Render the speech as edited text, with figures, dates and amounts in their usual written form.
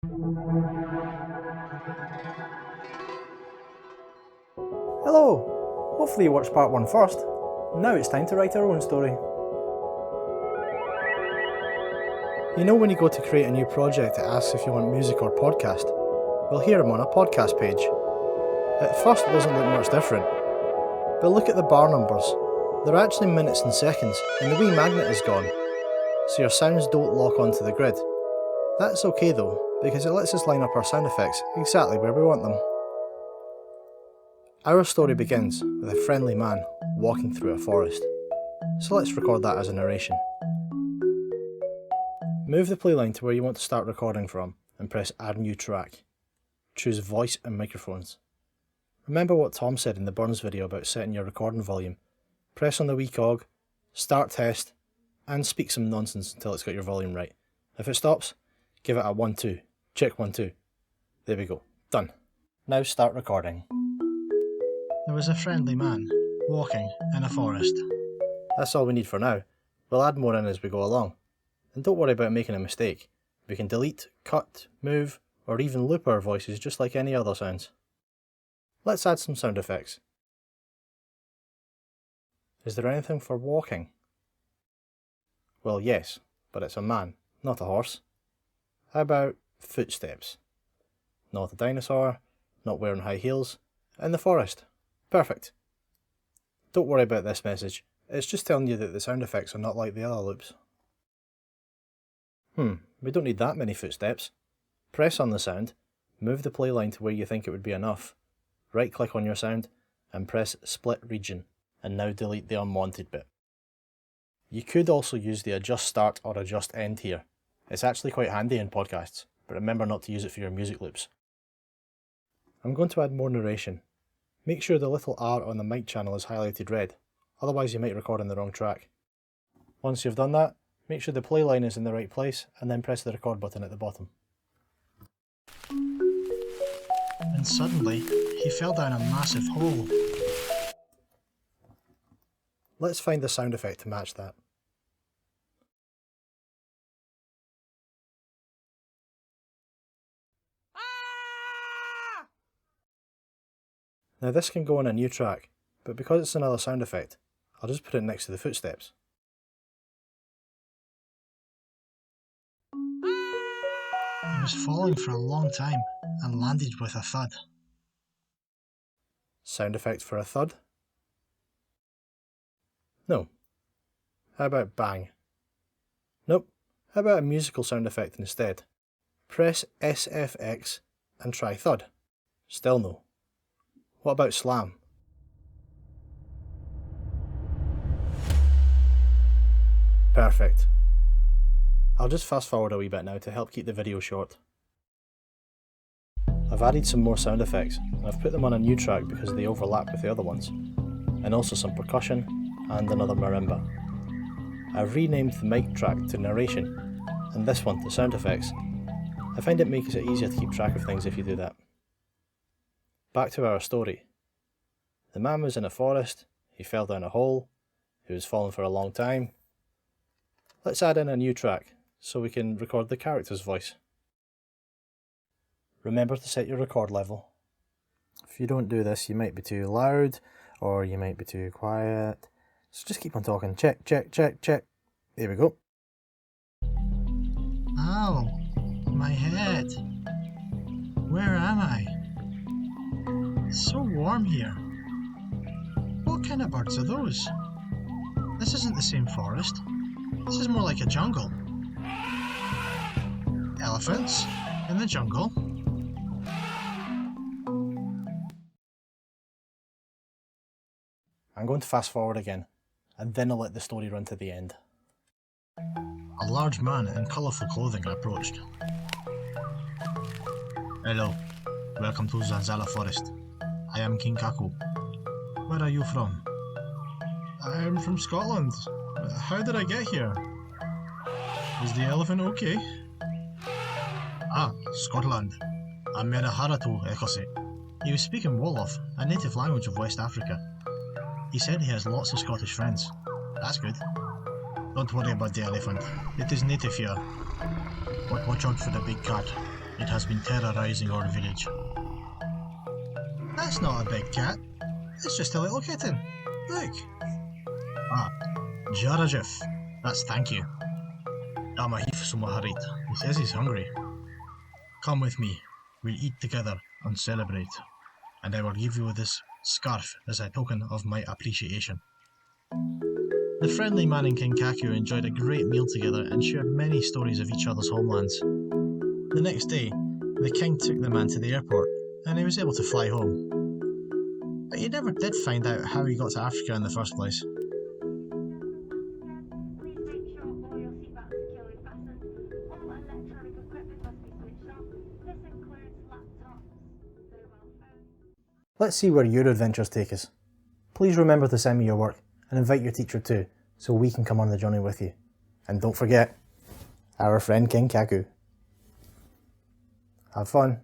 Hello! Hopefully you watched part 1 first. Now it's time to write our own story. You know when you go to create a new project it asks if you want music or podcast? Well, here I'm on a podcast page. At first it doesn't look much different, but look at the bar numbers. They're actually minutes and seconds, and the wee magnet is gone, so your sounds don't lock onto the grid. That's okay though, because it lets us line up our sound effects exactly where we want them. Our story begins with a friendly man walking through a forest, so let's record that as a narration. Move the playline to where you want to start recording from and press Add New Track. Choose Voice and Microphones. Remember what Tom said in the Burns video about setting your recording volume. Press on the wee cog, start test, and speak some nonsense until it's got your volume right. If it stops, give it a 1-2. Check 1-2. There we go. Done. Now start recording. There was a friendly man walking in a forest. That's all we need for now. We'll add more in as we go along. And don't worry about making a mistake. We can delete, cut, move, or even loop our voices just like any other sounds. Let's add some sound effects. Is there anything for walking? Well, yes, but it's a man, not a horse. How about footsteps? Not a dinosaur, not wearing high heels, in the forest. Perfect. Don't worry about this message, it's just telling you that the sound effects are not like the other loops. We don't need that many footsteps. Press on the sound, move the playline to where you think it would be enough, right click on your sound, and press Split Region, and now delete the unwanted bit. You could also use the Adjust Start or Adjust End here. It's actually quite handy in podcasts, but remember not to use it for your music loops. I'm going to add more narration. Make sure the little R on the mic channel is highlighted red, otherwise you might record on the wrong track. Once you've done that, make sure the playline is in the right place and then press the record button at the bottom. And suddenly, he fell down a massive hole. Let's find the sound effect to match that. Now this can go on a new track, but because it's another sound effect, I'll just put it next to the footsteps. He was falling for a long time and landed with a thud. Sound effect for a thud? No. How about bang? Nope. How about a musical sound effect instead? Press SFX and try thud. Still no. What about slam? Perfect. I'll just fast forward a wee bit now to help keep the video short. I've added some more sound effects, and I've put them on a new track because they overlap with the other ones, and also some percussion and another marimba. I've renamed the mic track to narration, and this one to sound effects. I find it makes it easier to keep track of things if you do that. Back to our story. The man was in a forest, he fell down a hole, he was falling for a long time. Let's add in a new track, so we can record the character's voice. Remember to set your record level. If you don't do this, you might be too loud, or you might be too quiet. So just keep on talking. Check, check, check, check. There we go. Ow, my head. Where am I? It's so warm here. What kind of birds are those? This isn't the same forest. This is more like a jungle. Elephants in the jungle. I'm going to fast forward again, and then I'll let the story run to the end. A large man in colourful clothing approached. Hello, welcome to Zanzala Forest. I am King Kaku. Where are you from? I am from Scotland. How did I get here? Is the elephant okay? Ah, Scotland. Amera Haratu Ekose. He was speaking Wolof, a native language of West Africa. He said he has lots of Scottish friends. That's good. Don't worry about the elephant. It is native here. But watch out for the big cat. It has been terrorising our village. That's not a big cat. It's just a little kitten. Look. Ah, Jarajif. That's thank you. Amahif Sumaharit. He says he's hungry. Come with me. We'll eat together and celebrate. And I will give you this scarf as a token of my appreciation. The friendly man and King Kaku enjoyed a great meal together and shared many stories of each other's homelands. The next day, the king took the man to the airport and he was able to fly home. But he never did find out how he got to Africa in the first place. Let's see where your adventures take us. Please remember to send me your work and invite your teacher too, so we can come on the journey with you. And don't forget, our friend King Kaku. Have fun.